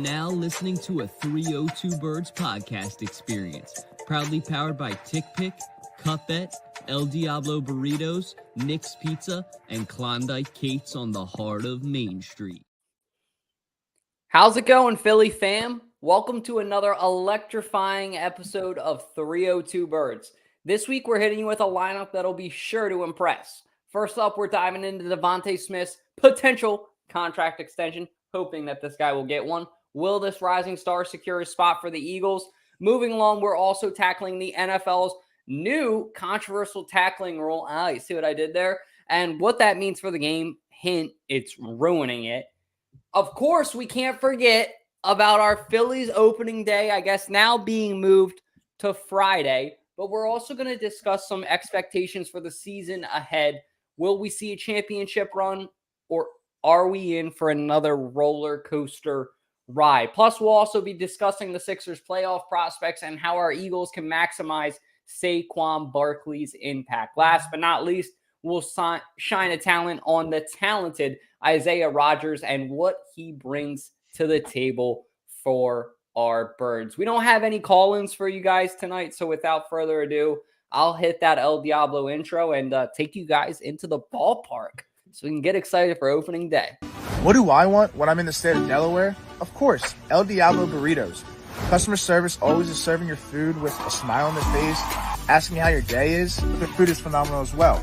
now listening to a 302 Birds podcast experience, proudly powered by Tick Pick, Cutbet, El Diablo Burritos, Nick's Pizza, and Klondike Kate's on the heart of Main Street. How's it going, Philly fam? Welcome to another electrifying episode of 302 Birds. This week, we're hitting you with a lineup that'll be sure to impress. First up, we're diving into Devonta Smith's potential contract extension, hoping that this guy will get one. Will this rising star secure a spot for the Eagles? Moving along, we're also tackling the NFL's new controversial tackling rule. You see what I did there? And what that means for the game. Hint, it's ruining it. Of course, we can't forget about our Phillies opening day, I guess now being moved to Friday. But we're also going to discuss some expectations for the season ahead. Will we see a championship run, or are we in for another roller coaster ride? Plus, we'll also be discussing the Sixers' playoff prospects and how our Eagles can maximize Saquon Barkley's impact. Last but not least, we'll shine a talent on the talented Isaiah Rodgers and what he brings to the table for our Birds. We don't have any call-ins for you guys tonight, so without further ado, I'll hit that El Diablo intro and take you guys into the ballpark so we can get excited for opening day. What do I want when I'm in the state of Delaware? Of course, El Diablo Burritos. Customer service always is serving your food with a smile on their face, asking how your day is, but their food is phenomenal as well.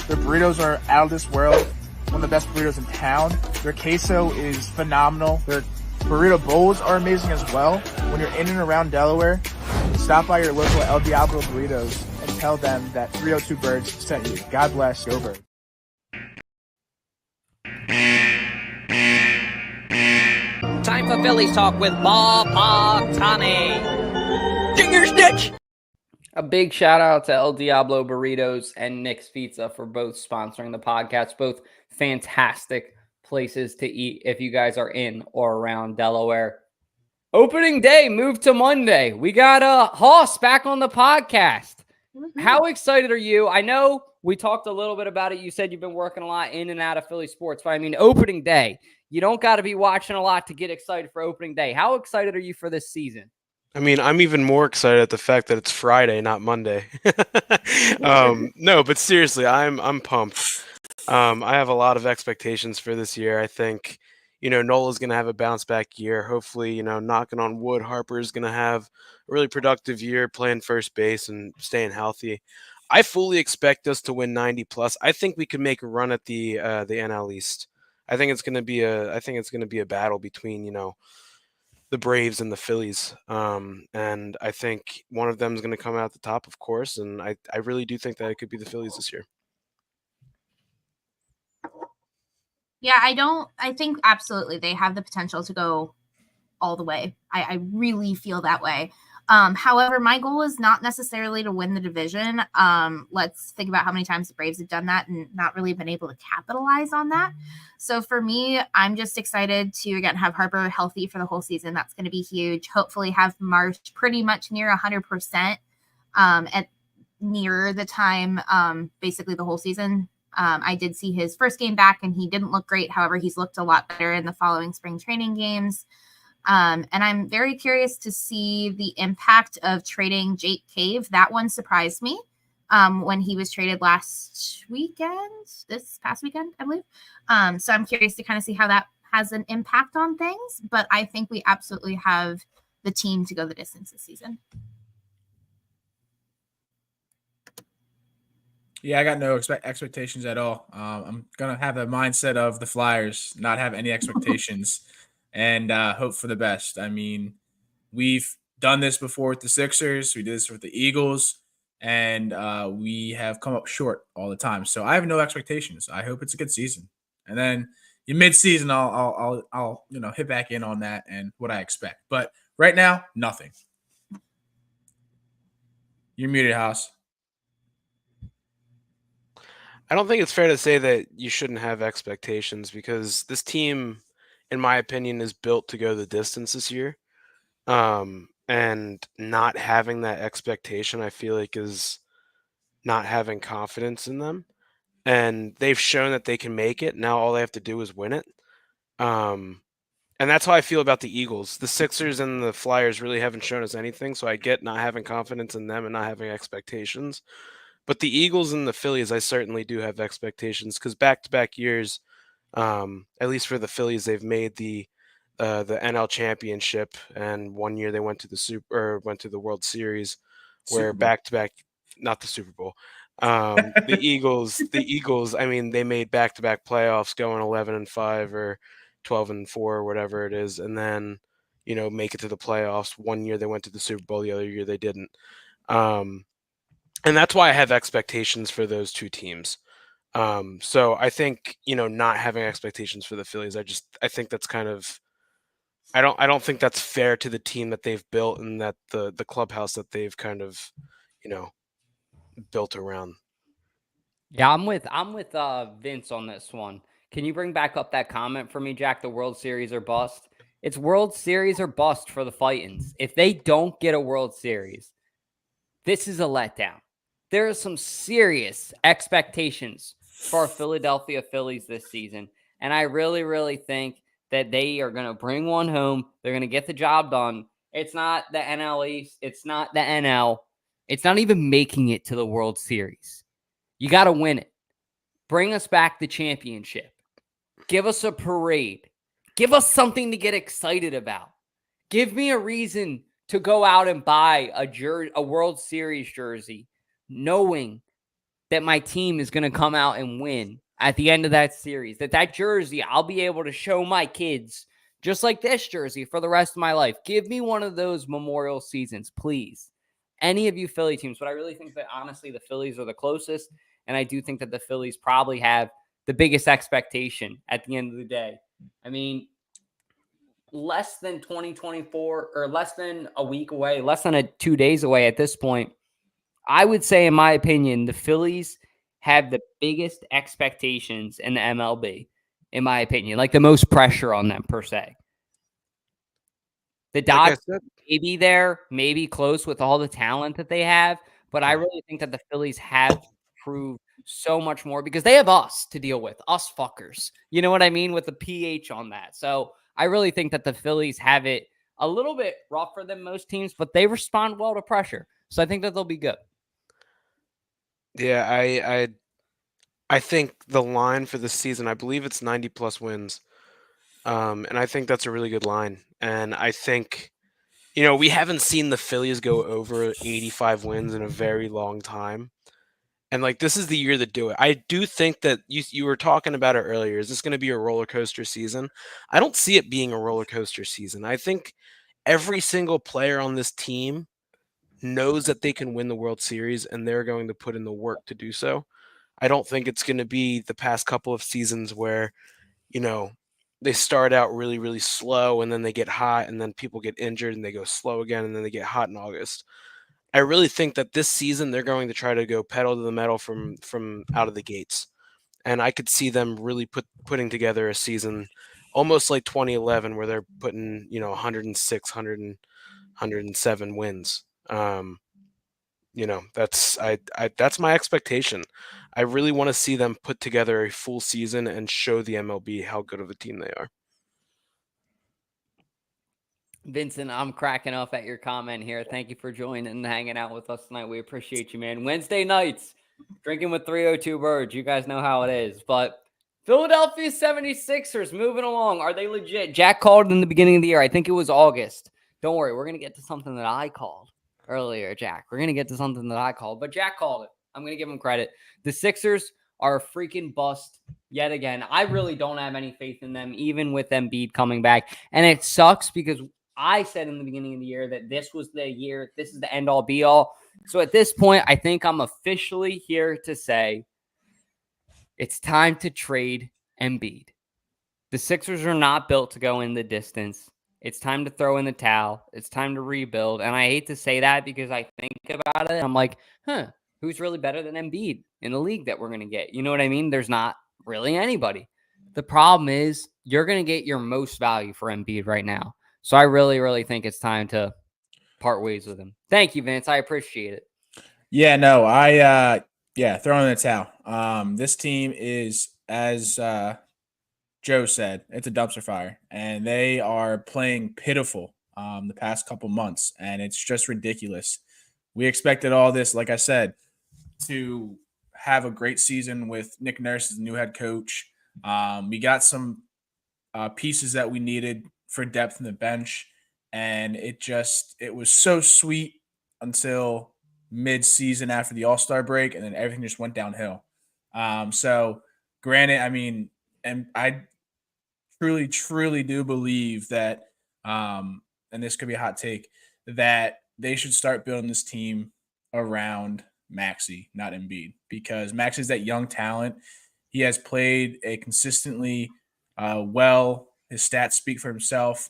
Their burritos are out of this world, one of the best burritos in town. Their queso is phenomenal. Their burrito bowls are amazing as well. When you're in and around Delaware, stop by your local El Diablo Burritos and tell them that 302 Birds sent you. God bless. Go Birds. Time for Phillies talk with Ballpark Tommy. Finger stitch. A big shout out to El Diablo Burritos and Nick's Pizza for both sponsoring the podcast. Both fantastic places to eat if you guys are in or around Delaware. Opening day moved to Monday. We got Hoss back on the podcast. Mm-hmm. How excited are you? I know we talked a little bit about it. You said you've been working a lot in and out of Philly sports, but I mean, opening day, you don't got to be watching a lot to get excited for opening day. How excited are you for this season? I mean, I'm even more excited at the fact that it's Friday, not Monday. No, but seriously, I'm pumped. I have a lot of expectations for this year. I think, Nola's going to have a bounce back year. Hopefully, knocking on wood, Harper is going to have a really productive year playing first base and staying healthy. I fully expect us to win 90 plus. I think we could make a run at the NL East. I think it's going to be a battle between, the Braves and the Phillies. And I think one of them is going to come out the top, of course. And I really do think that it could be the Phillies this year. Yeah, I think absolutely they have the potential to go all the way. I really feel that way. However, my goal is not necessarily to win the division. Let's think about how many times the Braves have done that and not really been able to capitalize on that. So for me, I'm just excited to, again, have Harper healthy for the whole season. That's going to be huge. Hopefully have Marsh pretty much near 100% at near the time, basically the whole season. I did see his first game back and he didn't look great. However, he's looked a lot better in the following spring training games. And I'm very curious to see the impact of trading Jake Cave. That one surprised me when he was traded this past weekend, I believe. So I'm curious to kind of see how that has an impact on things. But I think we absolutely have the team to go the distance this season. Yeah, I got no expectations at all. I'm going to have the mindset of the Flyers, not have any expectations, and hope for the best. I mean, we've done this before with the Sixers. We did this with the Eagles, and we have come up short all the time. So I have no expectations. I hope it's a good season. And then in mid-season, I'll hit back in on that and what I expect. But right now, nothing. You're muted, House. I don't think it's fair to say that you shouldn't have expectations because this team, in my opinion, is built to go the distance this year. And not having that expectation, I feel like, is not having confidence in them. And they've shown that they can make it. Now all they have to do is win it. And that's how I feel about the Eagles. The Sixers and the Flyers really haven't shown us anything, so I get not having confidence in them and not having expectations. But the Eagles and the Phillies, I certainly do have expectations because back-to-back years, at least for the Phillies, they've made the NL Championship, and one year they went to the World Series, where back-to-back, not the Super Bowl. The Eagles, I mean, they made back-to-back playoffs, going 11-5 or 12-4 or whatever it is, and then make it to the playoffs. One year they went to the Super Bowl, the other year they didn't. And that's why I have expectations for those two teams. So I think, not having expectations for the Phillies, I think that's kind of, I don't think that's fair to the team that they've built and that the clubhouse that they've kind of, built around. Yeah, I'm with Vince on this one. Can you bring back up that comment for me, Jack? The World Series or bust. It's World Series or bust for the Fightins. If they don't get a World Series, this is a letdown. There are some serious expectations for our Philadelphia Phillies this season. And I really, really think that they are going to bring one home. They're going to get the job done. It's not the NL East. It's not the NL. It's not even making it to the World Series. You got to win it. Bring us back the championship. Give us a parade. Give us something to get excited about. Give me a reason to go out and buy a World Series jersey, knowing that my team is going to come out and win at the end of that series. That jersey, I'll be able to show my kids, just like this jersey, for the rest of my life. Give me one of those Memorial seasons, please. Any of you Philly teams. But I really think that, honestly, the Phillies are the closest. And I do think that the Phillies probably have the biggest expectation at the end of the day. I mean, less than 2024 or less than a week away, less than 2 days away at this point, I would say, in my opinion, the Phillies have the biggest expectations in the MLB, in my opinion, like the most pressure on them per se. The Dodgers maybe there, maybe close with all the talent that they have, but I really think that the Phillies have proved so much more because they have us to deal with, us fuckers. You know what I mean? With the PH on that. So I really think that the Phillies have it a little bit rougher than most teams, but they respond well to pressure. So I think that they'll be good. Yeah, I think the line for this season, I believe it's 90 plus wins. And I think that's a really good line. And I think, we haven't seen the Phillies go over 85 wins in a very long time. And this is the year to do it. I do think that you were talking about it earlier. Is this going to be a roller coaster season? I don't see it being a roller coaster season. I think every single player on this team knows that they can win the World Series and they're going to put in the work to do so. I don't think it's going to be the past couple of seasons where, they start out really, really slow and then they get hot and then people get injured and they go slow again and then they get hot in August. I really think that this season they're going to try to go pedal to the metal from out of the gates. And I could see them really putting together a season almost like 2011 where they're putting, 106, 100, 107 wins. That's my expectation. I really want to see them put together a full season and show the MLB how good of a team they are. Vincent, I'm cracking up at your comment here. Thank you for joining and hanging out with us tonight. We appreciate you, man. Wednesday nights, drinking with 302 Birds. You guys know how it is. But Philadelphia 76ers moving along. Are they legit? Jack called in the beginning of the year. I think it was August. Don't worry. We're going to get to something that I called earlier, Jack. We're going to get to something that I called. But Jack called it. I'm going to give him credit. The Sixers are a freaking bust yet again. I really don't have any faith in them, even with Embiid coming back. And it sucks because I said in the beginning of the year that this was the year, this is the end-all, be-all. So at this point, I think I'm officially here to say it's time to trade Embiid. The Sixers are not built to go in the distance. It's time to throw in the towel. It's time to rebuild. And I hate to say that because I think about it. I'm like, who's really better than Embiid in the league that we're going to get? You know what I mean? There's not really anybody. The problem is you're going to get your most value for Embiid right now. So I really, really think it's time to part ways with him. Thank you, Vince. I appreciate it. Yeah, no, throwing in the towel. This team is, as Jack Joe said, it's a dumpster fire, and they are playing pitiful the past couple months, and it's just ridiculous. We expected all this, like I said, to have a great season with Nick Nurse as the new head coach. We got some pieces that we needed for depth in the bench, and it was so sweet until mid-season after the All-Star break, and then everything just went downhill. So granted, I mean, and I truly do believe that, and this could be a hot take, that they should start building this team around Maxey, not Embiid, because Maxey's that young talent. He has played a consistently well. His stats speak for himself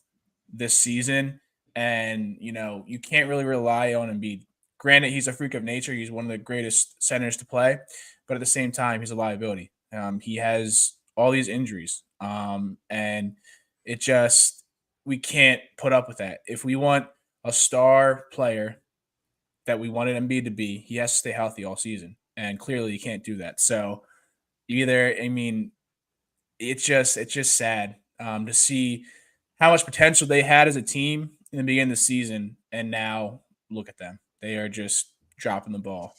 this season, and you can't really rely on Embiid. Granted, he's a freak of nature. He's one of the greatest centers to play, but at the same time, he's a liability. He has all these injuries, and we can't put up with that. If we want a star player that we wanted Embiid to be, he has to stay healthy all season, and clearly he can't do that. So it's just sad to see how much potential they had as a team in the beginning of the season, and now look at them. They are just dropping the ball.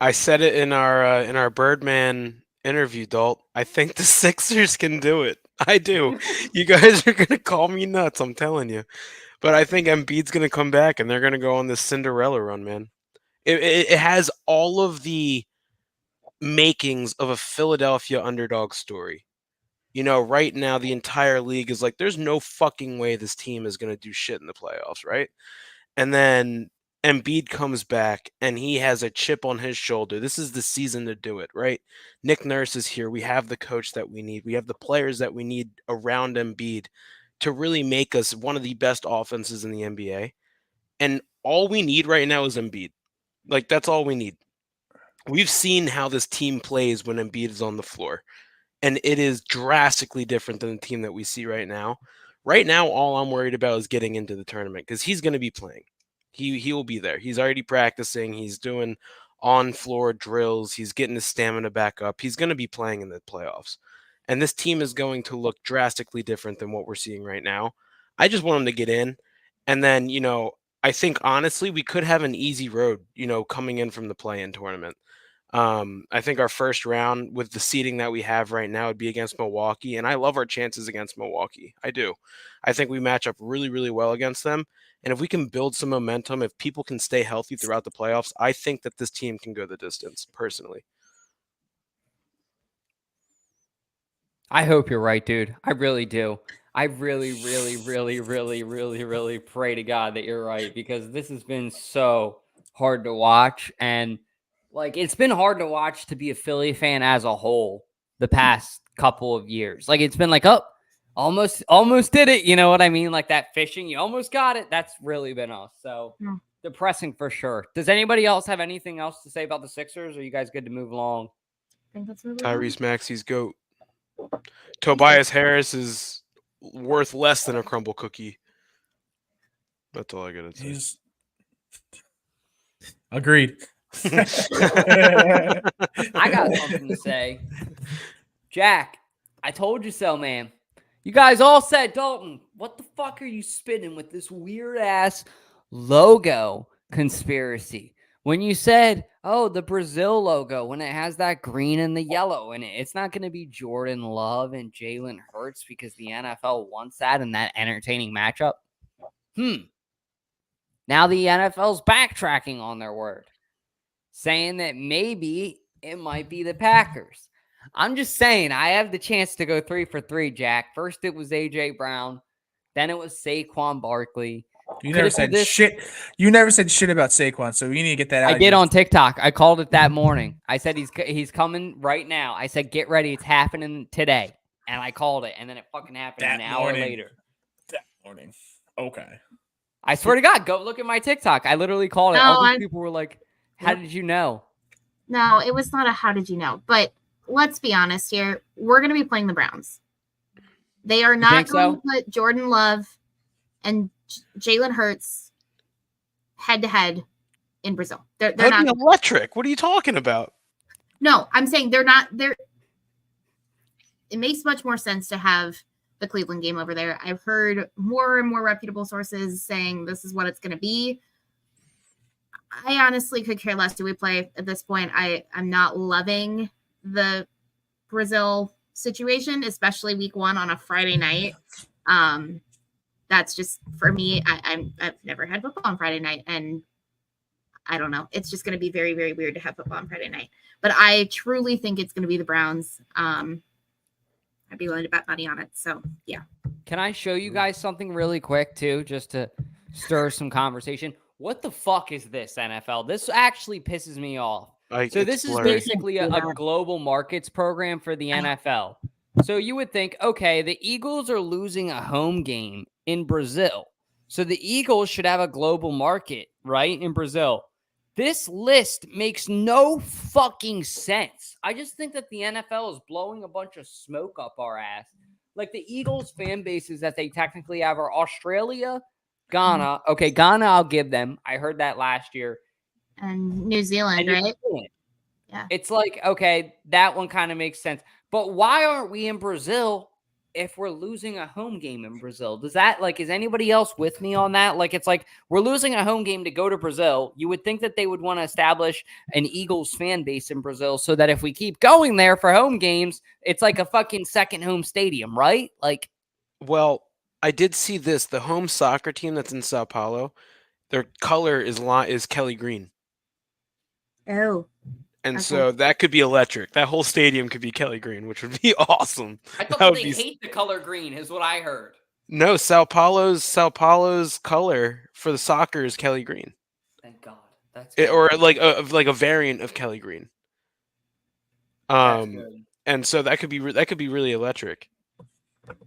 I said it in our Birdman interview, Dalt. I think the Sixers can do it. I do. You guys are gonna call me nuts, I'm telling you. But I think Embiid's gonna come back and they're gonna go on this Cinderella run, man. It has all of the makings of a Philadelphia underdog story. Right now the entire league is like, there's no fucking way this team is gonna do shit in the playoffs, right? And then Embiid comes back and he has a chip on his shoulder. This is the season to do it, right? Nick Nurse is here. We have the coach that we need. We have the players that we need around Embiid to really make us one of the best offenses in the NBA. And all we need right now is Embiid. Like, that's all we need. We've seen how this team plays when Embiid is on the floor, and it is drastically different than the team that we see right now. Right now, all I'm worried about is getting into the tournament because he's going to be playing. He will be there. He's already practicing. He's doing on-floor drills. He's getting his stamina back up. He's going to be playing in the playoffs. And this team is going to look drastically different than what we're seeing right now. I just want him to get in. And then, I think, honestly, we could have an easy road, coming in from the play-in tournament. I think our first round with the seeding that we have right now would be against Milwaukee, and I love our chances against Milwaukee. I do. I think we match up really, really well against them, and if we can build some momentum, if people can stay healthy throughout the playoffs, I think that this team can go the distance, personally. I hope you're right, dude. I really do. I really pray to God that you're right, because this has been so hard to watch. And it's been hard to watch to be a Philly fan as a whole the past couple of years. It's been almost did it. You know what I mean? Like that fishing, you almost got it. That's really been us. So depressing for sure. Does anybody else have anything else to say about the Sixers? Or are you guys good to move along? I think that's really Tyrese Maxey's GOAT. Tobias Harris is worth less than a crumble cookie. That's all I gotta say. Agreed. I got something to say. Jack, I told you so, man. You guys all said, Dalton, what the fuck are you spinning with this weird ass logo conspiracy? When you said, oh, the Brazil logo, when it has that green and the yellow in it, it's not going to be Jordan Love and Jalen Hurts because the NFL wants that in that entertaining matchup. Now the NFL's backtracking on their word, saying that maybe it might be the Packers. I'm just saying, I have the chance to go 3 for 3, Jack. First it was A.J. Brown. Then it was Saquon Barkley. You never said shit. You never said shit about Saquon, so you need to get that out. I did on TikTok. I called it that morning. I said he's coming right now. I said, get ready. It's happening today. And I called it, and then it fucking happened an hour later. That morning. Okay. I swear to God, go look at my TikTok. I literally called it. All these people were like, how did you know? No, it was not a how did you know. But let's be honest here. We're going to be playing the Browns. They are not going to put Jordan Love and Jalen Hurts head-to-head in Brazil. They're not electric. What are you talking about? No, I'm saying they're not. it makes much more sense to have the Cleveland game over there. I've heard more and more reputable sources saying this is what it's going to be. I honestly could care less who we play at this point. I'm not loving the Brazil situation, especially week 1 on a Friday night. That's just, for me, I've never had football on Friday night, and I don't know. It's just going to be very, very weird to have football on Friday night. But I truly think it's going to be the Browns. I'd be willing to bet money on it. So, yeah. Can I show you guys something really quick, too, just to stir some conversation? What the fuck is this, NFL? This actually pisses me off. So this is basically a global markets program for the NFL. So you would think, okay, the Eagles are losing a home game in Brazil. So the Eagles should have a global market, right, in Brazil. This list makes no fucking sense. I just think that the NFL is blowing a bunch of smoke up our ass. Like the Eagles fan bases that they technically have are Australia, Ghana. Okay, Ghana, I'll give them. I heard that last year. And New Zealand, right? Yeah. It's like, okay, that one kind of makes sense. But why aren't we in Brazil if we're losing a home game in Brazil? Does that, like, is anybody else with me on that? Like, it's like we're losing a home game to go to Brazil. You would think that they would want to establish an Eagles fan base in Brazil so that if we keep going there for home games, it's like a fucking second home stadium, right? Like, well, I did see this. The home soccer team that's in Sao Paulo, their color is Kelly green. Oh. And so that could be electric. That whole stadium could be Kelly green, which would be awesome. I thought they hate the color green, is what I heard. No, Sao Paulo's color for the soccer is Kelly green. Thank God. That's or like a variant of Kelly green. And so that could be really electric.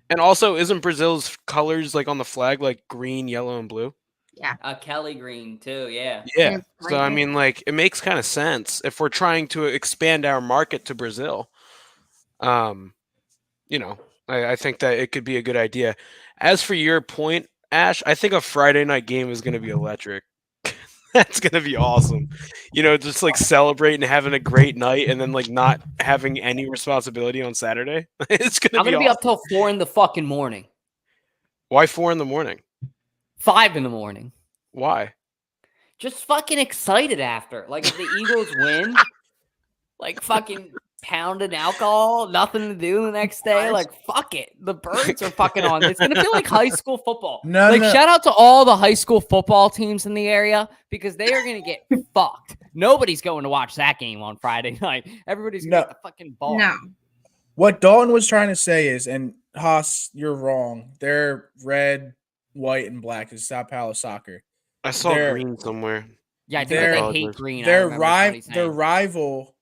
And also, isn't Brazil's colors like on the flag like green, yellow, and blue? Yeah. Kelly green too, yeah. Yeah. So I mean, like, it makes kind of sense if we're trying to expand our market to Brazil. You know, I think that it could be a good idea. As for your point, Ash, I think a Friday night game is going to be electric. That's going to be awesome. You know, just like celebrating and having a great night and then like not having any responsibility on Saturday. It's going to be I'm going to be up till 4 in the fucking morning. Why 4 in the morning? 5 in the morning. Why? Just fucking excited after. Like, if the Eagles win, like, fucking pounding alcohol, nothing to do the next day. Like, fuck it. The Birds are fucking on. It's going to feel like high school football. Shout out to all the high school football teams in the area because they are going to get fucked. Nobody's going to watch that game on Friday night. Everybody's going to get the fucking ball. No. What Dalton was trying to say is, and Haas, you're wrong. They're red, white, and black. It's Sao Paulo soccer. I saw green somewhere. Yeah, I think they hate green. Their rival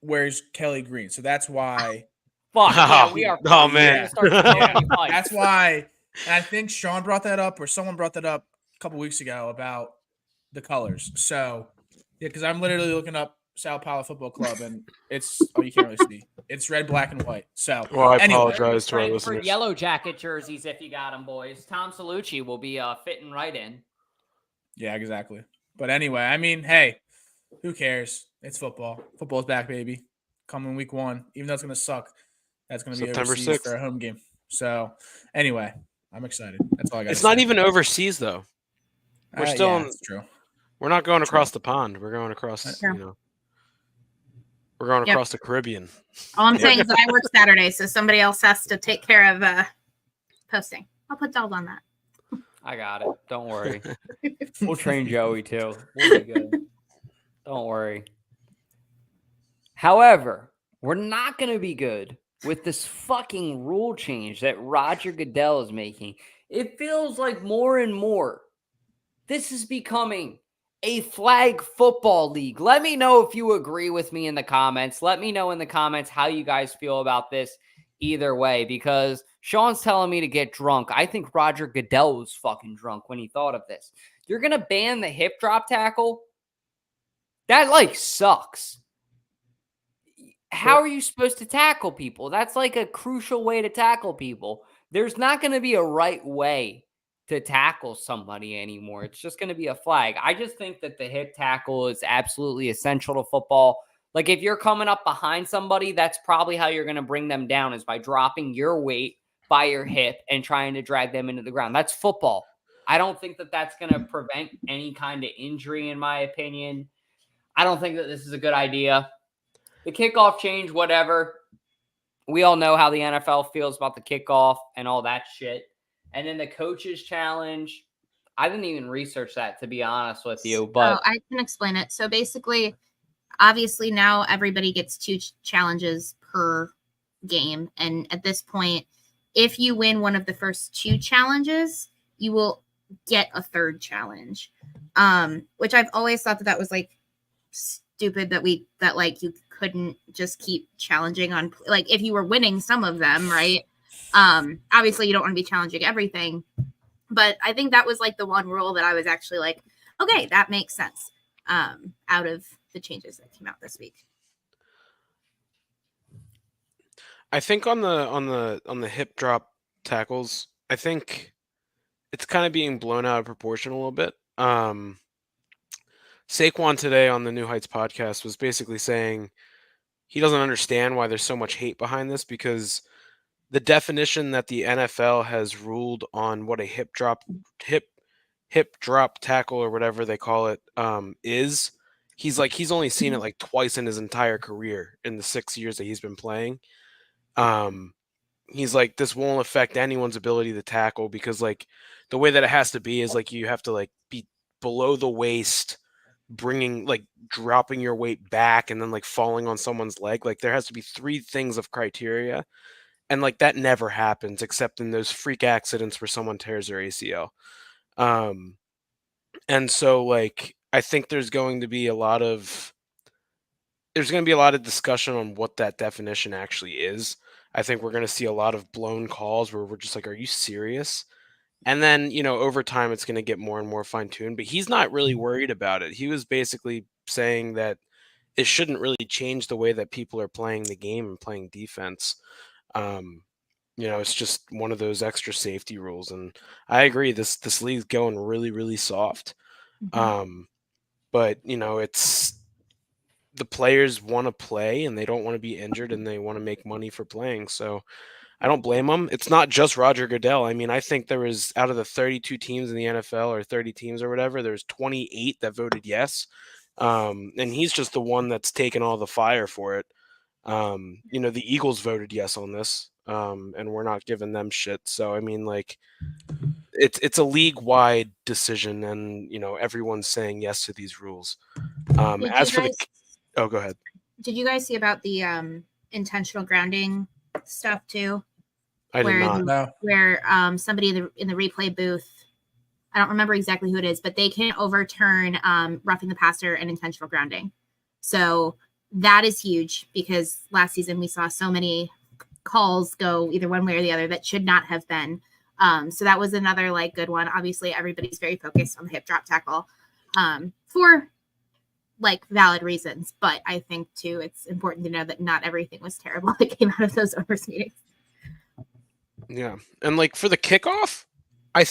wears Kelly green, so that's why. Fuck, yeah, we are. Oh man, that's why. And I think Sean brought that up, or someone brought that up a couple weeks ago about the colors. So yeah, because I'm literally looking up Sao Paulo Football Club, and it's you can't really see. It's red, black, and white. So well, I apologize to our listeners. For yellow jacket jerseys, if you got them, boys, Tom Salucci will be fitting right in. Yeah, exactly. But anyway, I mean, hey, who cares? It's football. Football's back, baby. Coming week 1, even though it's going to suck. That's going to be September overseas 6th. for a home game. So anyway, I'm excited. That's all I got. It's not even overseas though. We're still. That's true. We're not going across the pond. We're going across. You know. We're going across the Caribbean. All I'm saying is that I work Saturday, so somebody else has to take care of posting. I'll put Dolls on that. I got it. Don't worry. We'll train Joey too. We'll be good. Don't worry. However, we're not going to be good with this fucking rule change that Roger Goodell is making. It feels like more and more this is becoming a flag football league. Let me know if you agree with me in the comments. Let me know in the comments how you guys feel about this either way, because Sean's telling me to get drunk. I think Roger Goodell was fucking drunk when he thought of this. You're going to ban the hip drop tackle? That, like, sucks. How are you supposed to tackle people? That's, like, a crucial way to tackle people. There's not going to be a right way to tackle somebody anymore. It's just going to be a flag. I just think that the hip tackle is absolutely essential to football. Like if you're coming up behind somebody, that's probably how you're going to bring them down, is by dropping your weight by your hip and trying to drag them into the ground. That's football. I don't think that that's going to prevent any kind of injury, in my opinion. I don't think that this is a good idea. The kickoff change, whatever. We all know how the NFL feels about the kickoff and all that shit. And then the coaches challenge. I didn't even research that, to be honest with you. But I can explain it. So basically, obviously now everybody gets 2 challenges per game. And at this point, if you win one of the first 2 challenges, you will get a 3rd challenge. Which I've always thought that was like stupid that like you couldn't just keep challenging on, like, if you were winning some of them, right? Obviously you don't want to be challenging everything, but I think that was like the one rule that I was actually like, okay, that makes sense, out of the changes that came out this week. I think on the hip drop tackles, I think it's kind of being blown out of proportion a little bit. Saquon today on the New Heights podcast was basically saying he doesn't understand why there's so much hate behind this, because the definition that the NFL has ruled on what a hip drop tackle or whatever they call it is, he's only seen it like twice in his entire career in the 6 years that he's been playing. He's like, this won't affect anyone's ability to tackle, because like the way that it has to be is like you have to like be below the waist, dropping your weight back and then like falling on someone's leg. Like there has to be 3 things of criteria, and like that never happens except in those freak accidents where someone tears their ACL. And so like I think there's going to be a lot of discussion on what that definition actually is. I think we're going to see a lot of blown calls where we're just like, are you serious? And then, over time, it's going to get more and more fine-tuned. But he's not really worried about it. He was basically saying that it shouldn't really change the way that people are playing the game and playing defense. It's just one of those extra safety rules. And I agree, this league's going really, really soft. Mm-hmm. But, it's the players want to play and they don't want to be injured and they want to make money for playing. So I don't blame them. It's not just Roger Goodell. I mean, I think there was, out of the 32 teams in the NFL, or 30 teams or whatever, there's 28 that voted yes. And he's just the one that's taken all the fire for it. The Eagles voted yes on this, and we're not giving them shit. So, I mean, like, it's a league-wide decision, and, everyone's saying yes to these rules. Oh, go ahead. Did you guys see about the intentional grounding stuff too? I did not. No. Where somebody in the replay booth, I don't remember exactly who it is, but they can overturn roughing the passer and intentional grounding. So that is huge, because last season we saw so many calls go either one way or the other that should not have been. So that was another like good one. Obviously, everybody's very focused on the hip drop tackle for like valid reasons, but I think too it's important to know that not everything was terrible that came out of those owners meetings. Yeah. And like for the kickoff, I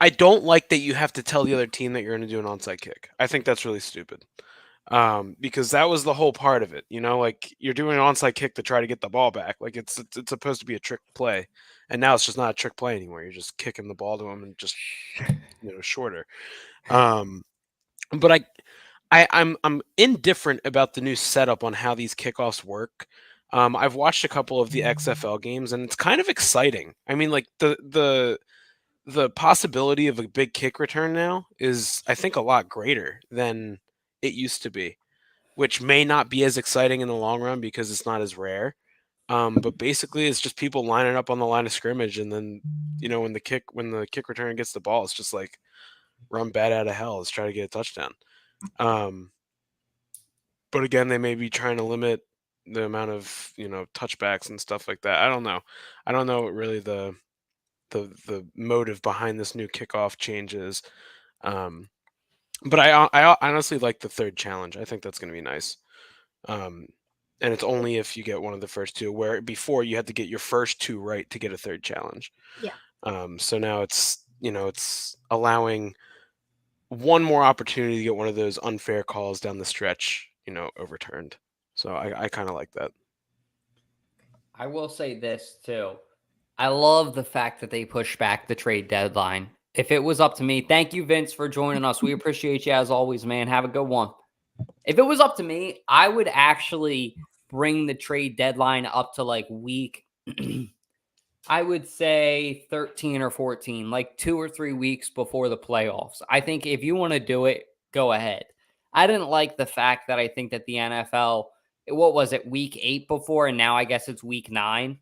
don't like that you have to tell the other team that you're going to do an onside kick. I think that's really stupid. Because that was the whole part of it, like you're doing an onside kick to try to get the ball back. Like it's supposed to be a trick play, and now it's just not a trick play anymore. You're just kicking the ball to them and just, shorter. But I'm indifferent about the new setup on how these kickoffs work. I've watched a couple of the XFL games, and it's kind of exciting. I mean, like the possibility of a big kick return now is, I think, a lot greater than it used to be, which may not be as exciting in the long run because it's not as rare. But basically, it's just people lining up on the line of scrimmage, and then when the kick return gets the ball, it's just like run bat out of hell. Let's try to get a touchdown. But again, they may be trying to limit the amount of touchbacks and stuff like that. I don't know. I don't know what really the motive behind this new kickoff changes. But I honestly like the 3rd challenge. I think that's going to be nice. And it's only if you get one of the first 2, where before you had to get your first 2 right to get a 3rd challenge. Yeah. So now it's allowing one more opportunity to get one of those unfair calls down the stretch, overturned. So I kind of like that. I will say this too. I love the fact that they pushed back the trade deadline. If it was up to me, thank you, Vince, for joining us. We appreciate you as always, man. Have a good one. If it was up to me, I would actually bring the trade deadline up to like week, I would say 13 or 14, like 2 or 3 weeks before the playoffs. I think if you want to do it, go ahead. I didn't like the fact that I think that the NFL, what was it, week 8 before, and now I guess it's week 9.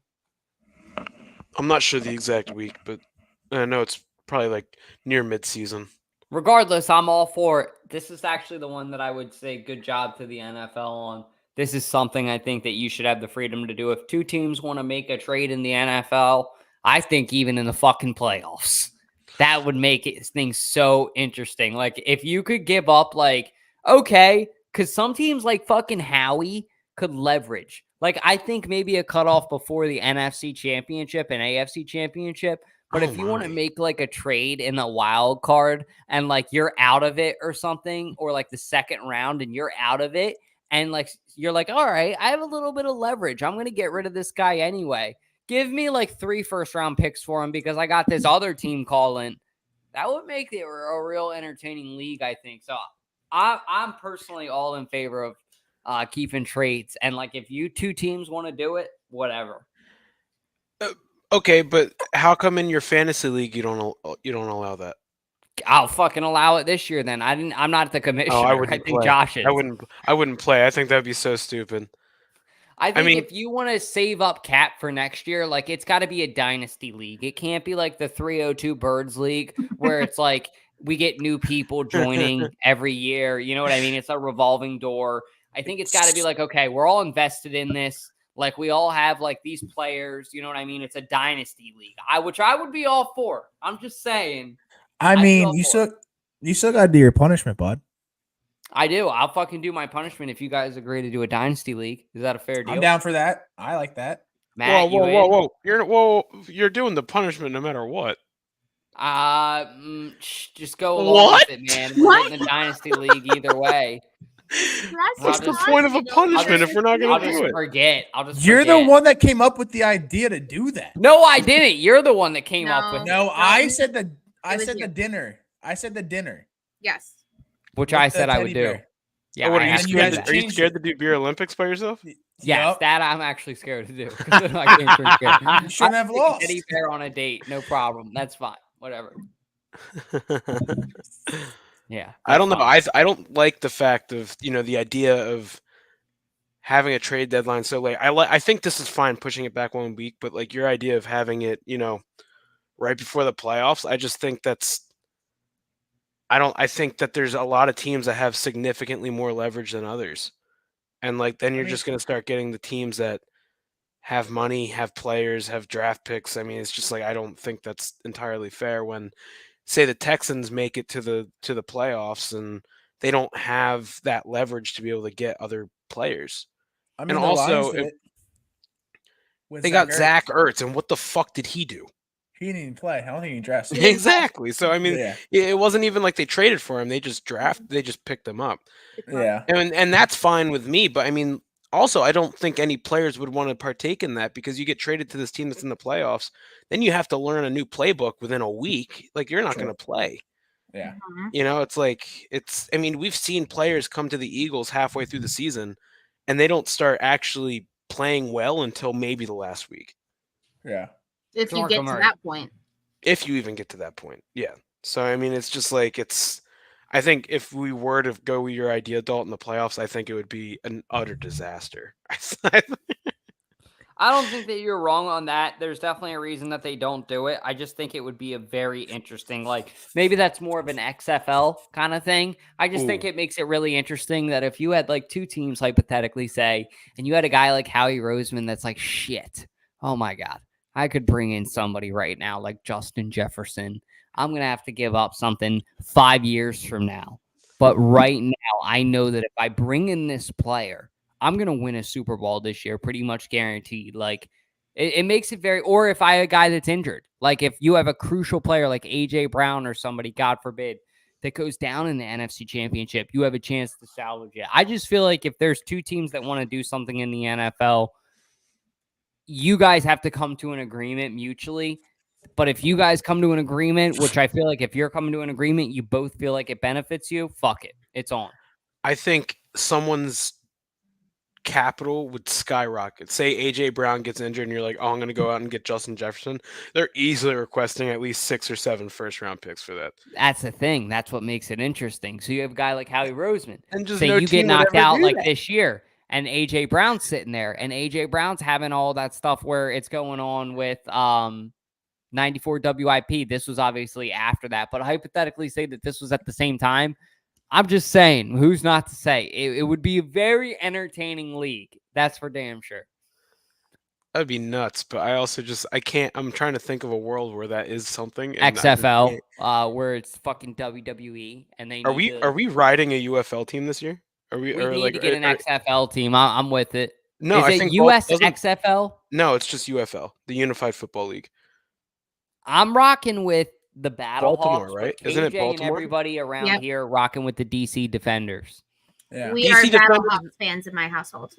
I'm not sure the exact week, but I know it's probably like near midseason. Regardless, I'm all for it. This is actually the one that I would say good job to the NFL on. This is something I think that you should have the freedom to do. If 2 teams want to make a trade in the NFL, I think even in the fucking playoffs, that would make things so interesting. Like if you could give up okay, because some teams like fucking Howie could leverage. Like I think maybe a cutoff before the NFC Championship and AFC Championship. But if you want to make like a trade in the wild card and like you're out of it or something, or like the second round and you're out of it, and like you're like, all right, I have a little bit of leverage. I'm going to get rid of this guy anyway. Give me like 3 first-round picks for him because I got this other team calling. That would make it a real entertaining league, I think. So I'm personally all in favor of keeping trades. And like if you 2 teams want to do it, whatever. Okay, but how come in your fantasy league you don't allow that? I'll fucking allow it this year. Then I'm not the commissioner. I think play. Josh is. I wouldn't play. I think that'd be so stupid. I mean, if you want to save up cap for next year, like it's got to be a dynasty league. It can't be like the 302 Birds League where it's like we get new people joining every year. You know what I mean? It's a revolving door. I think it's got to be like, okay, we're all invested in this. Like we all have like these players, you know what I mean? It's a dynasty league, which I would be all for. I'm just saying. I mean, you still got to do your punishment, bud. I do. I'll fucking do my punishment if you guys agree to do a dynasty league. Is that a fair deal? I'm down for that. I like that. Matt, whoa! You're doing the punishment no matter what. Just go along with it, man. We're getting the dynasty league either way. What's the point of a punishment if we're not going to do it? I'll just You're forget. the one that came up with the idea to do that. No, I didn't. You're the one that came up with it. No, I said the dinner. I said the dinner. Yes. Which I said I would do. Yeah. Are you scared to do beer Olympics by yourself? Yes, that I'm actually scared to do. I can't drink it. You shouldn't have lost. Teddy bear on a date, no problem. That's fine. Whatever. Yeah. I don't know. I don't like the fact of, the idea of having a trade deadline so late. I think this is fine pushing it back 1 week, but like your idea of having it, right before the playoffs, I just think I think that there's a lot of teams that have significantly more leverage than others. And like then you're just going to start getting the teams that have money, have players, have draft picks. I mean, it's just like I don't think that's entirely fair when say the Texans make it to the playoffs and they don't have that leverage to be able to get other players. I mean, and also they got Zach Ertz, and what the fuck did he do? He didn't even play. I don't think he drafted him. Exactly. So I mean, it wasn't even like they traded for him. They just picked him up. Yeah. And that's fine with me. But I mean, also, I don't think any players would want to partake in that because you get traded to this team that's in the playoffs. Then you have to learn a new playbook within a week. Like you're not going to play. Yeah. It's like I mean, we've seen players come to the Eagles halfway through the season and they don't start actually playing well until maybe the last week. Yeah. If you get to that point. If you even get to that point. Yeah. So, I mean, it's just like I think if we were to go with your idea, Dalton, the playoffs, I think it would be an utter disaster. I don't think that you're wrong on that. There's definitely a reason that they don't do it. I just think it would be a very interesting, like maybe that's more of an XFL kind of thing. I just think it makes it really interesting that if you had like 2 teams hypothetically say, and you had a guy like Howie Roseman that's like, shit, oh my God, I could bring in somebody right now like Justin Jefferson. I'm going to have to give up something 5 years from now. But right now, I know that if I bring in this player, I'm going to win a Super Bowl this year, pretty much guaranteed. Like it makes it very, or if I have a guy that's injured, like if you have a crucial player like AJ Brown or somebody, God forbid, that goes down in the NFC Championship, you have a chance to salvage it. I just feel like if there's two teams that want to do something in the NFL, you guys have to come to an agreement mutually. But if you guys come to an agreement, which I feel like if you're coming to an agreement, you both feel like it benefits you, fuck it. It's on. I think someone's capital would skyrocket. Say AJ Brown gets injured and you're like, oh, I'm going to go out and get Justin Jefferson. They're easily requesting at least 6 or 7 first-round picks for that. That's the thing. That's what makes it interesting. So you have a guy like Howie Roseman. And just say no you get team would knocked ever out do like that. this year, and AJ Brown's sitting there, and AJ Brown's having all that stuff where it's going on with 94 WIP. This was obviously after that, but hypothetically say that this was at the same time. I'm just saying, who's not to say? It would be a very entertaining league. That's for damn sure. That'd be nuts, but I also I can't. I'm trying to think of a world where that is something. And XFL, where it's fucking WWE, and they need are we riding a UFL team this year? Are we? We or need like, to get an XFL team. I'm with it. No, is I it think US doesn't- XFL? No, it's just UFL, the Unified Football League. I'm rocking with the Battle Baltimore, Hawks, right? but Isn't it KJ and Baltimore? everybody around Yep. here rocking with the DC Defenders. Yeah. We DC are Defenders- Battlehawks fans in my household.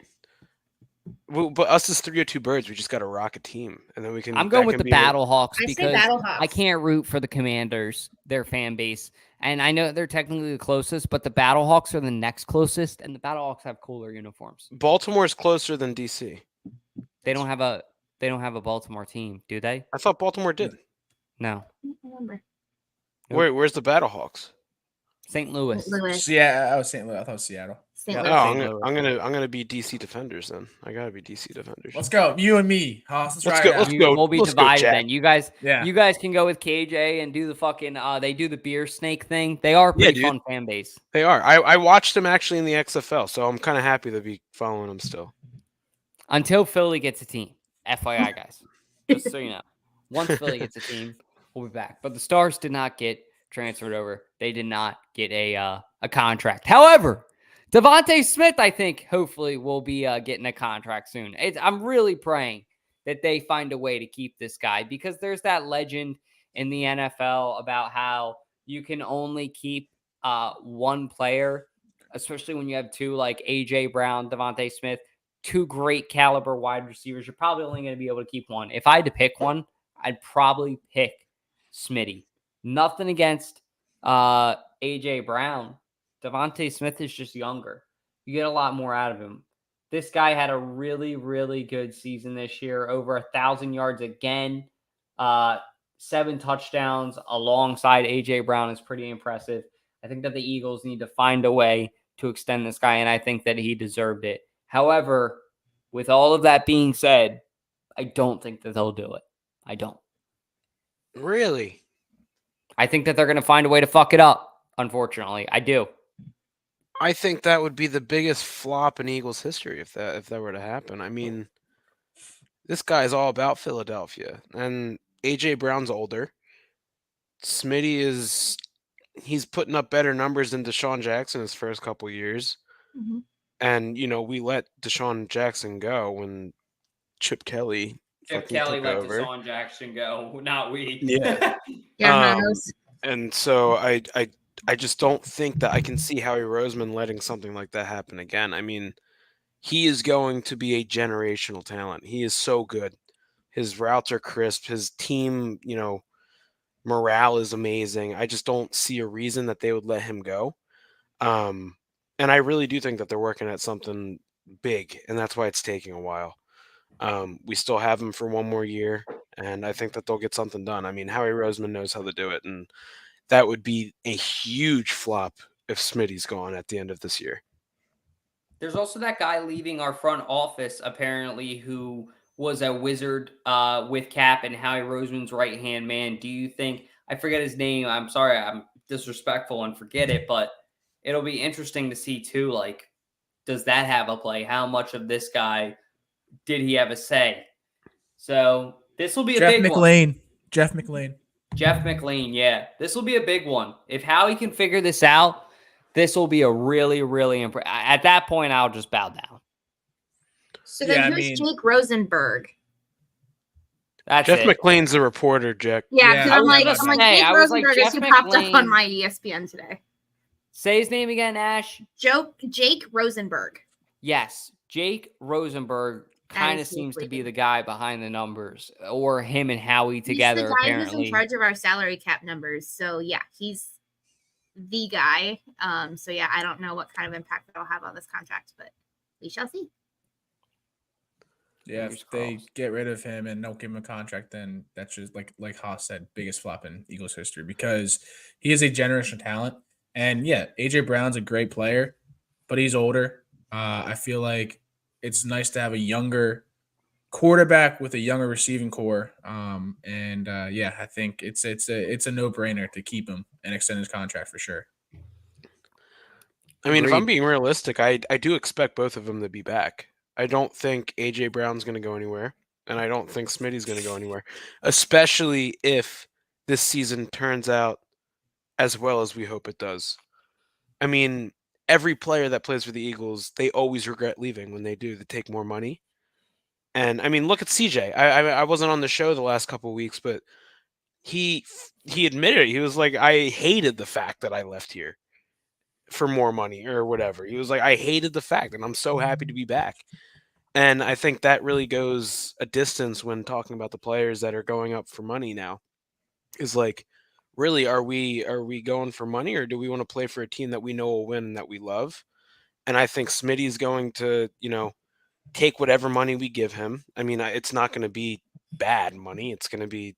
Well, but us as 302 Birds, we just got to rock a team, and then we can. I'm going that with can the be Battle Hawks I say because Battlehawks. I can't root for the Commanders, their fan base. And I know they're technically the closest, but the Battle Hawks are the next closest, and the Battle Hawks have cooler uniforms. Baltimore's closer than DC. They don't have a Baltimore team, do they? I thought Baltimore did. No. I don't remember. Nope. Where's the Battlehawks? St. Louis. Louis. Yeah, I was St. Louis. I thought it was Seattle. St. Yep. Louis. Oh, St. I'm gonna be DC Defenders then. I gotta be DC Defenders. Let's go. You and me, Haas. Let's try go, it out. let's go. We'll be Let's go, divided Jack. then. You guys Yeah. can go with KJ and do the fucking they do the beer snake thing. They are a pretty dude. fun fan base. They are. I watched them actually in the XFL, so I'm kind of happy to be following them still. Until Philly gets a team. FYI, guys. Just so you know. Once Philly gets a team, we'll be back. But the Stars did not get transferred over. They did not get a contract. However, Devonta Smith, I think, hopefully will be getting a contract soon. I'm really praying that they find a way to keep this guy because there's that legend in the NFL about how you can only keep one player, especially when you have two like AJ Brown, Devonta Smith, two great caliber wide receivers. You're probably only going to be able to keep one. If I had to pick one, I'd probably pick Smitty. Nothing against AJ Brown. Devonta Smith is just younger. You get a lot more out of him. This guy had a really, really good season this year. Over 1,000 yards again. 7 touchdowns alongside AJ Brown is pretty impressive. I think that the Eagles need to find a way to extend this guy, and I think that he deserved it. However, with all of that being said, I don't think that they'll do it. I don't. Really? I think that they're going to find a way to fuck it up, unfortunately. I do. I think that would be the biggest flop in Eagles history if that were to happen. I mean, this guy's all about Philadelphia, and AJ Brown's older. Smitty he's putting up better numbers than Deshaun Jackson his first couple years. Mhm. And, we let Deshaun Jackson go when Chip Kelly fucking took over. Deshaun Jackson go, not we. Yeah. Yeah, Um, Manos. And so I just don't think that I can see Howie Roseman letting something like that happen again. I mean, he is going to be a generational talent. He is so good. His routes are crisp. His team, morale is amazing. I just don't see a reason that they would let him go. And I really do think that they're working at something big, and that's why it's taking a while. We still have him for one more year, and I think that they'll get something done. I mean, Howie Roseman knows how to do it, and that would be a huge flop if Smitty's gone at the end of this year. There's also that guy leaving our front office, apparently, who was a wizard with Cap and Howie Roseman's right-hand man. Do you think – I forget his name. I'm sorry. I'm disrespectful and forget it, but it'll be interesting to see, too, like, does that have a play? How much of this guy did he have a say? So this will be a big one. Jeff McLean. Jeff McLean, yeah. This will be a big one. If Howie can figure this out, this will be a really, really impressive. At that point, I'll just bow down. So then who's Jake Rosenberg? That's Jeff it. McClain's the reporter, Jack. Yeah, because I I'm was like, gonna say, Jake I was like, Rosenberg is Jeff who popped up McClain- on my ESPN today. Say his name again, Ash. Jake Rosenberg. Yes, Jake Rosenberg kind of seems to be the guy behind the numbers, or him and Howie together. He's the guy apparently, who's in charge of our salary cap numbers. So yeah, he's the guy. So yeah, I don't know what kind of impact that'll have on this contract, but we shall see. Yeah, if they get rid of him and don't give him a contract, then that's just like Haas said, biggest flop in Eagles history, because he is a generational talent. And yeah, AJ Brown's a great player, but he's older. I feel like it's nice to have a younger quarterback with a younger receiving core. Yeah, I think it's a no-brainer to keep him and extend his contract for sure. I mean, if I'm being realistic, I do expect both of them to be back. I don't think AJ Brown's going to go anywhere, and I don't think Smitty's going to go anywhere, especially if this season turns out as well as we hope it does. I mean, every player that plays for the Eagles, they always regret leaving when they do. They take more money. And, I mean, look at CJ. I wasn't on the show the last couple of weeks, but he admitted it. He was like, I hated the fact that I left here for more money or whatever. He was like, I hated the fact, and I'm so happy to be back. And I think that really goes a distance when talking about the players that are going up for money now. Is like, really, are we going for money, or do we want to play for a team that we know will win and that we love? And I think Smitty's going to, take whatever money we give him. I mean, it's not going to be bad money. It's going to be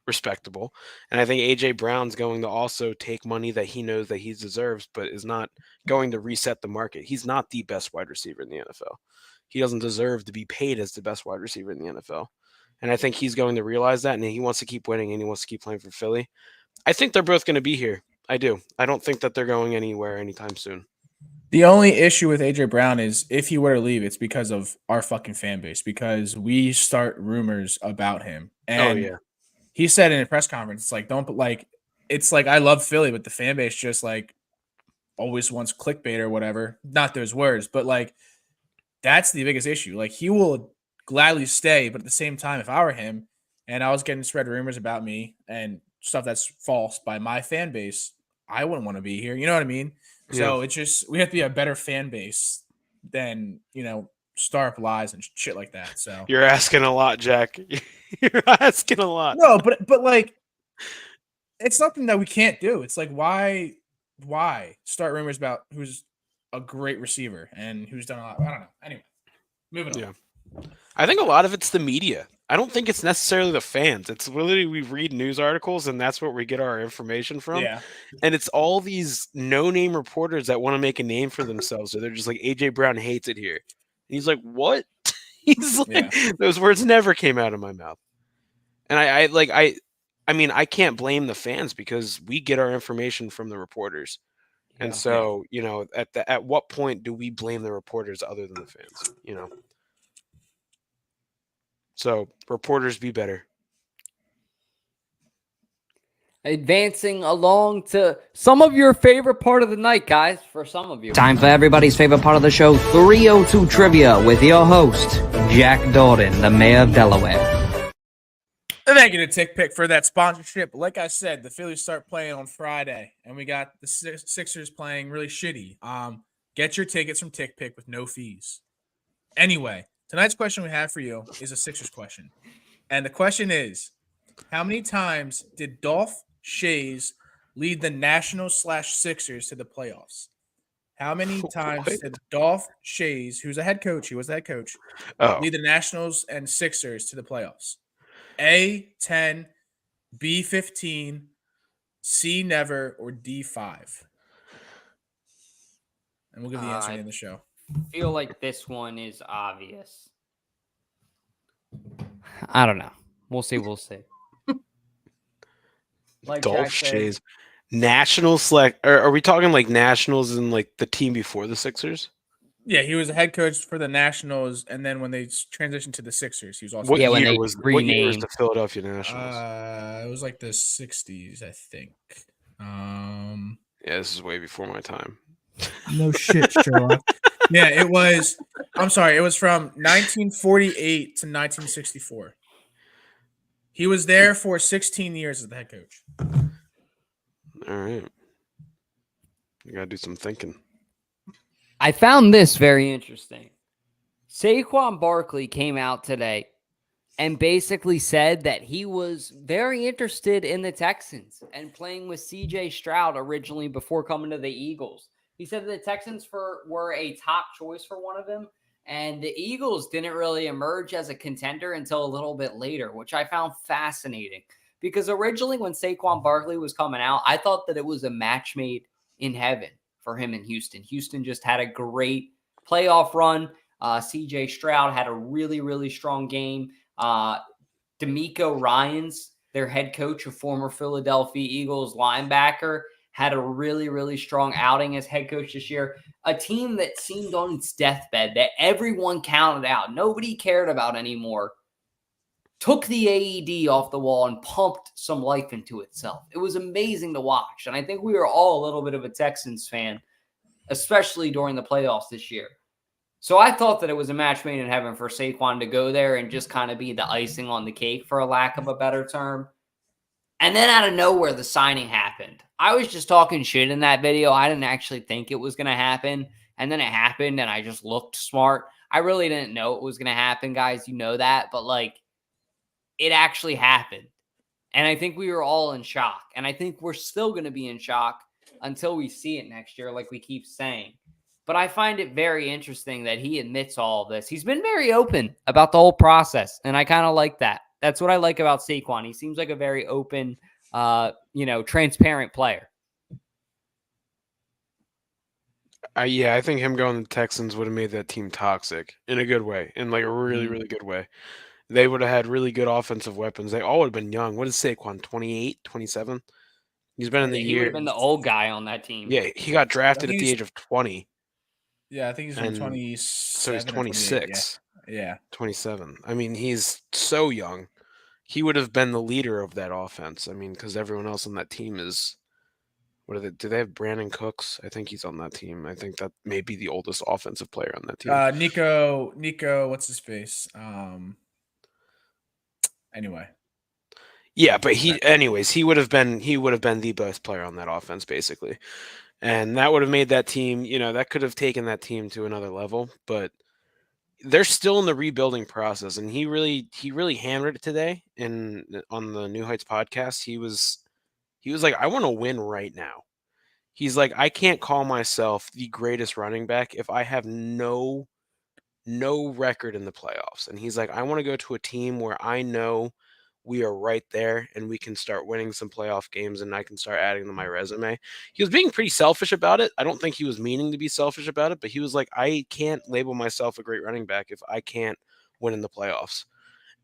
respectable. And I think AJ Brown's going to also take money that he knows that he deserves, but is not going to reset the market. He's not the best wide receiver in the NFL. He doesn't deserve to be paid as the best wide receiver in the NFL. And I think he's going to realize that, and he wants to keep winning, and he wants to keep playing for Philly. I think they're both going to be here. I do. I don't think that they're going anywhere anytime soon. The only issue with AJ Brown is if he were to leave, it's because of our fucking fan base, because we start rumors about him. And he said in a press conference, it's like, it's like, I love Philly, but the fan base just like always wants clickbait or whatever. Not those words, but like, that's the biggest issue. Like, he will gladly stay, but at the same time, if I were him and I was getting spread rumors about me and stuff that's false by my fan base, I wouldn't want to be here. You know what I mean? So it's just, we have to be a better fan base than, star up lies and shit like that. So you're asking a lot, Jack. You're asking a lot. No, but like, it's something that we can't do. It's like, why start rumors about who's a great receiver and who's done a lot? I don't know. Anyway, moving on. Yeah. I think a lot of it's the media. I don't think it's necessarily the fans. It's literally we read news articles, and that's where we get our information from. Yeah. And it's all these no-name reporters that want to make a name for themselves. So they're just like, AJ Brown hates it here. And he's like, what? He's like, those words never came out of my mouth. And I mean, I can't blame the fans because we get our information from the reporters. And so, at what point do we blame the reporters other than the fans, So reporters, be better. Advancing along to some of your favorite part of the night, guys, for some of you. Time for everybody's favorite part of the show, 302 Trivia, with your host, Jack Dordan, the mayor of Delaware. Thank you to Tick Pick for that sponsorship. Like I said, the Phillies start playing on Friday, and we got the Sixers playing really shitty. Get your tickets from Tick Pick with no fees. Anyway, tonight's question we have for you is a Sixers question. And the question is, how many times did Dolph Schayes lead the Nationals/Sixers to the playoffs? How many times did Dolph Schayes, who's a head coach, he was the head coach, lead the Nationals and Sixers to the playoffs? A, 10, B, 15, C, never, or D, 5? And we'll give the answer in the show. I feel like this one is obvious. I don't know. We'll see. Like Dolph Schayes. Nationals select. Are we talking like Nationals and like the team before the Sixers? Yeah, he was a head coach for the Nationals, and then when they transitioned to the Sixers, he was also. What year when they was renamed the Philadelphia Nationals? It was like the 60s, I think. Yeah, this is way before my time. No shit, Sherlock. Yeah, it was. I'm sorry, it was from 1948 to 1964. He was there for 16 years as the head coach. All right. You got to do some thinking. I found this very interesting. Saquon Barkley came out today and basically said that he was very interested in the Texans and playing with CJ Stroud originally before coming to the Eagles. He said the Texans were a top choice for one of him, and the Eagles didn't really emerge as a contender until a little bit later, which I found fascinating. Because originally when Saquon Barkley was coming out, I thought that it was a match made in heaven for him in Houston. Houston just had a great playoff run. CJ Stroud had a really, really strong game. D'Amico Ryans, their head coach, a former Philadelphia Eagles linebacker, had a really, really strong outing as head coach this year. A team that seemed on its deathbed, that everyone counted out, nobody cared about anymore, took the AED off the wall and pumped some life into itself. It was amazing to watch. And I think we were all a little bit of a Texans fan, especially during the playoffs this year. So I thought that it was a match made in heaven for Saquon to go there and just kind of be the icing on the cake, for a lack of a better term. And then out of nowhere, the signing happened. I was just talking shit in that video. I didn't actually think it was going to happen. And then it happened, and I just looked smart. I really didn't know it was going to happen, guys. You know that. But, it actually happened. And I think we were all in shock. And I think we're still going to be in shock until we see it next year, like we keep saying. But I find it very interesting that he admits all of this. He's been very open about the whole process, and I kind of like that. That's what I like about Saquon. He seems like a very open, transparent player. Yeah, I think him going to the Texans would have made that team toxic in a good way, in a really, really good way. They would have had really good offensive weapons. They all would have been young. What is Saquon, 28, 27? He's been in the year. He would have been the old guy on that team. Yeah, he got drafted at the age of 20. Yeah, I think he's from 27. So he's 26. Yeah. 27. I mean, he's so young. He would have been the leader of that offense. I mean, because everyone else on that team is, do they have Brandon Cooks? I think he's on that team. I think that may be the oldest offensive player on that team. Nico, what's his face? Anyway. Yeah, but he would have been the best player on that offense, basically. And that would have made that team, that could have taken that team to another level, but they're still in the rebuilding process. And he really hammered it today on the New Heights podcast. He was like, I want to win right now. He's like, I can't call myself the greatest running back if I have no record in the playoffs. And he's like, I want to go to a team where I know we are right there and we can start winning some playoff games and I can start adding to my resume. He was being pretty selfish about it. I don't think he was meaning to be selfish about it, but he was like, I can't label myself a great running back if I can't win in the playoffs.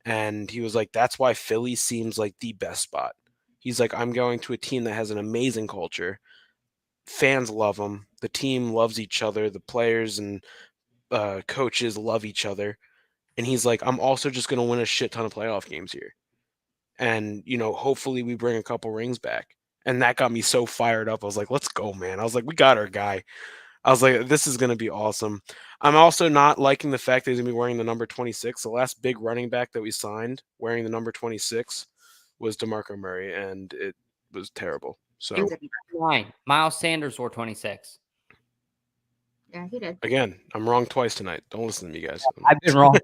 And he was like, that's why Philly seems like the best spot. He's like, I'm going to a team that has an amazing culture. Fans love them. The team loves each other. The players and coaches love each other. And he's like, I'm also just going to win a shit ton of playoff games here. And, hopefully we bring a couple rings back. And that got me so fired up. I was like, let's go, man. I was like, we got our guy. I was like, this is going to be awesome. I'm also not liking the fact that he's going to be wearing the number 26. The last big running back that we signed wearing the number 26 was DeMarco Murray, and it was terrible. So Miles Sanders wore 26. Yeah, he did. Again, I'm wrong twice tonight. Don't listen to me, guys. I've been wrong.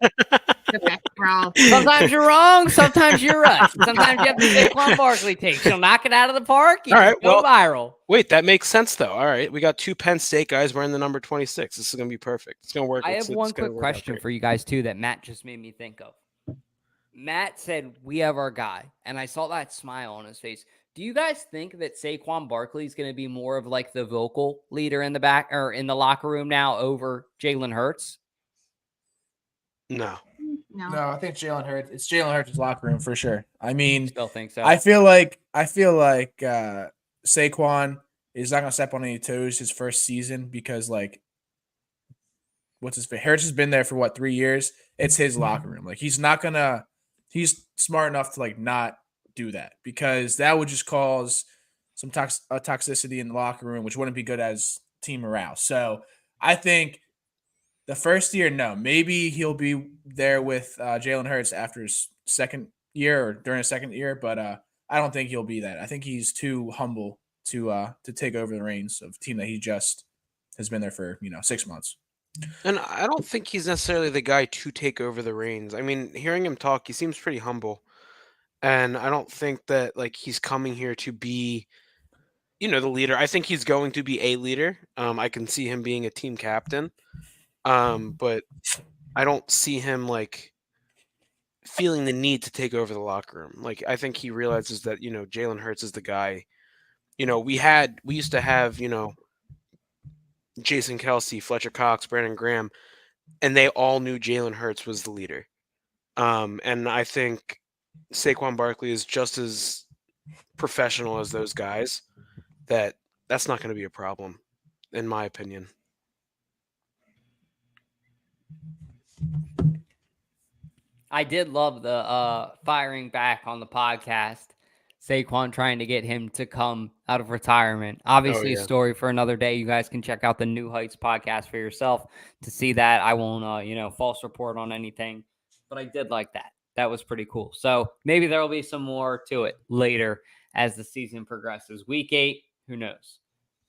Okay, wrong. Sometimes you're wrong. Sometimes you're right. Sometimes you have to Saquon Barkley take. She'll knock it out of the park. You all right, go viral. Wait, that makes sense though. All right, we got two Penn State guys wearing the number 26. This is gonna be perfect. It's gonna work. I have one quick question for you guys too that Matt just made me think of. Matt said we have our guy, and I saw that smile on his face. Do you guys think that Saquon Barkley is going to be more of like the vocal leader in the back or in the locker room now over Jalen Hurts? No, I think Jalen Hurts. It's Jalen Hurts' locker room for sure. I mean, still think so. I feel like Saquon is not gonna step on any toes his first season because what's his face? Hurts has been there for 3 years. It's his locker room. He's not gonna. He's smart enough to not do that because that would just cause some toxicity in the locker room, which wouldn't be good as team morale. So I think the first year, no, maybe he'll be there with Jalen Hurts after his second year or during his second year, but I don't think he'll be that. I think he's too humble to take over the reins of a team that he just has been there for 6 months. And I don't think he's necessarily the guy to take over the reins. I mean, hearing him talk, he seems pretty humble. And I don't think that he's coming here to be, the leader. I think he's going to be a leader. I can see him being a team captain. But I don't see him feeling the need to take over the locker room. I think he realizes that, Jalen Hurts is the guy. We used to have, Jason Kelsey, Fletcher Cox, Brandon Graham, and they all knew Jalen Hurts was the leader. And I think Saquon Barkley is just as professional as those guys. That's not going to be a problem, in my opinion. I did love the firing back on the podcast. Saquon trying to get him to come out of retirement. Obviously, a story for another day. You guys can check out the New Heights podcast for yourself to see that. I won't, false report on anything, but I did like that. That was pretty cool. So maybe there will be some more to it later as the season progresses. Week 8, who knows?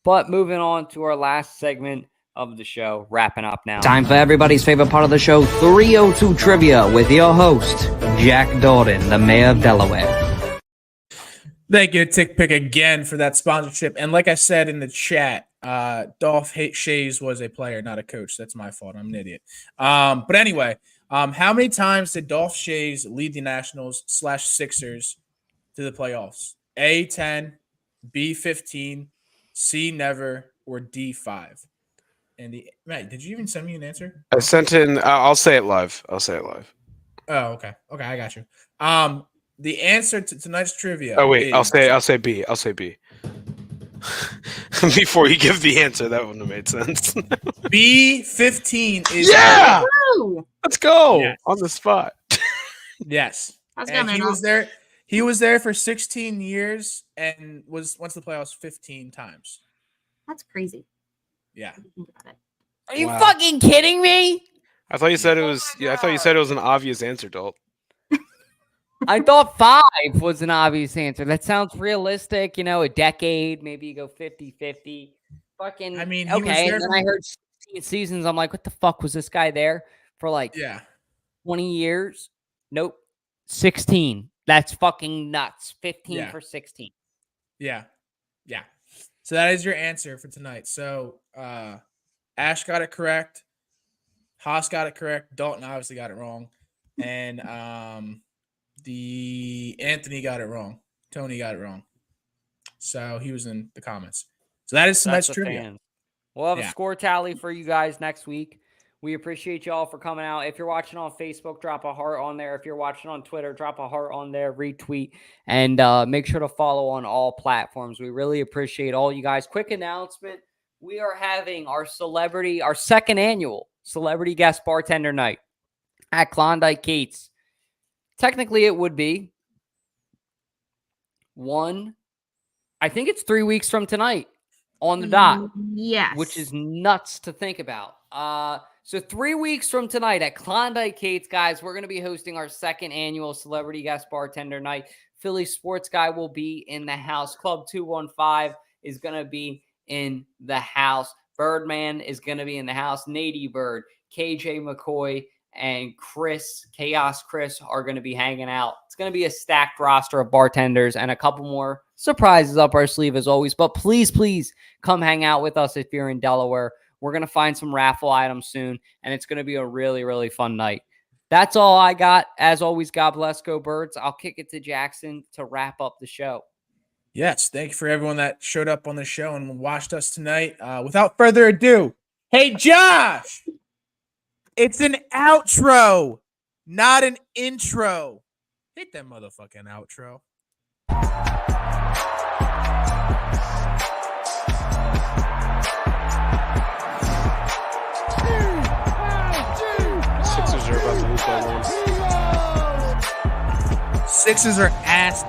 But moving on to our last segment of the show, wrapping up now. Time for everybody's favorite part of the show, 302 Trivia, with your host, Jack Dalton, the mayor of Delaware. Thank you, Tick Pick, again for that sponsorship. And like I said in the chat, Dolph Shays was a player, not a coach. That's my fault. I'm an idiot. But anyway, how many times did Dolph Shays lead the Nationals / Sixers to the playoffs? A, 10, B, 15, C, never, or D, 5? And Matt, did you even send me an answer? I sent in. I'll say it live. Oh, okay. Okay, I got you. The answer to tonight's trivia. Oh wait, I'll say B. Before you give the answer, that wouldn't have made sense. B15 is Let's go on the spot. Yes. And he was there. He was there for 16 years and went to the playoffs 15 times. That's crazy. Yeah. Are you fucking kidding me? I thought you said it was. I thought you said it was an obvious answer, Dalt. I thought 5 was an obvious answer. That sounds realistic. A decade, maybe you go 50-50. Fucking. I mean, okay. And then I heard 16 seasons. I'm like, what the fuck was this guy there for 20 years? Nope. 16. That's fucking nuts. 15 for 16. Yeah. So that is your answer for tonight. So Ash got it correct. Haas got it correct. Dalton obviously got it wrong. And the Anthony got it wrong. Tony got it wrong. So he was in the comments. So that is tonight's trivia. Fans. We'll have a score tally for you guys next week. We appreciate y'all for coming out. If you're watching on Facebook, drop a heart on there. If you're watching on Twitter, drop a heart on there, retweet, and make sure to follow on all platforms. We really appreciate all you guys. Quick announcement. We are having our second annual celebrity guest bartender night at Klondike Kate's. Technically, it would be I think it's 3 weeks from tonight on the dot. Yes. Which is nuts to think about. So 3 weeks from tonight at Klondike Kate's, guys, we're going to be hosting our second annual celebrity guest bartender night. Philly Sports Guy will be in the house. Club 215 is going to be in the house. Birdman is going to be in the house. Nady Bird, KJ McCoy, and Chaos Chris are going to be hanging out. It's going to be a stacked roster of bartenders and a couple more surprises up our sleeve as always. But please, please come hang out with us if you're in Delaware. We're going to find some raffle items soon, and it's going to be a really, really fun night. That's all I got. As always, God bless, go Birds. I'll kick it to Jackson to wrap up the show. Yes, thank you for everyone that showed up on the show and watched us tonight. Without further ado, hey, Josh, it's an outro, not an intro. Hit that motherfucking outro. Sixers are about to lose that one. Sixers are ass.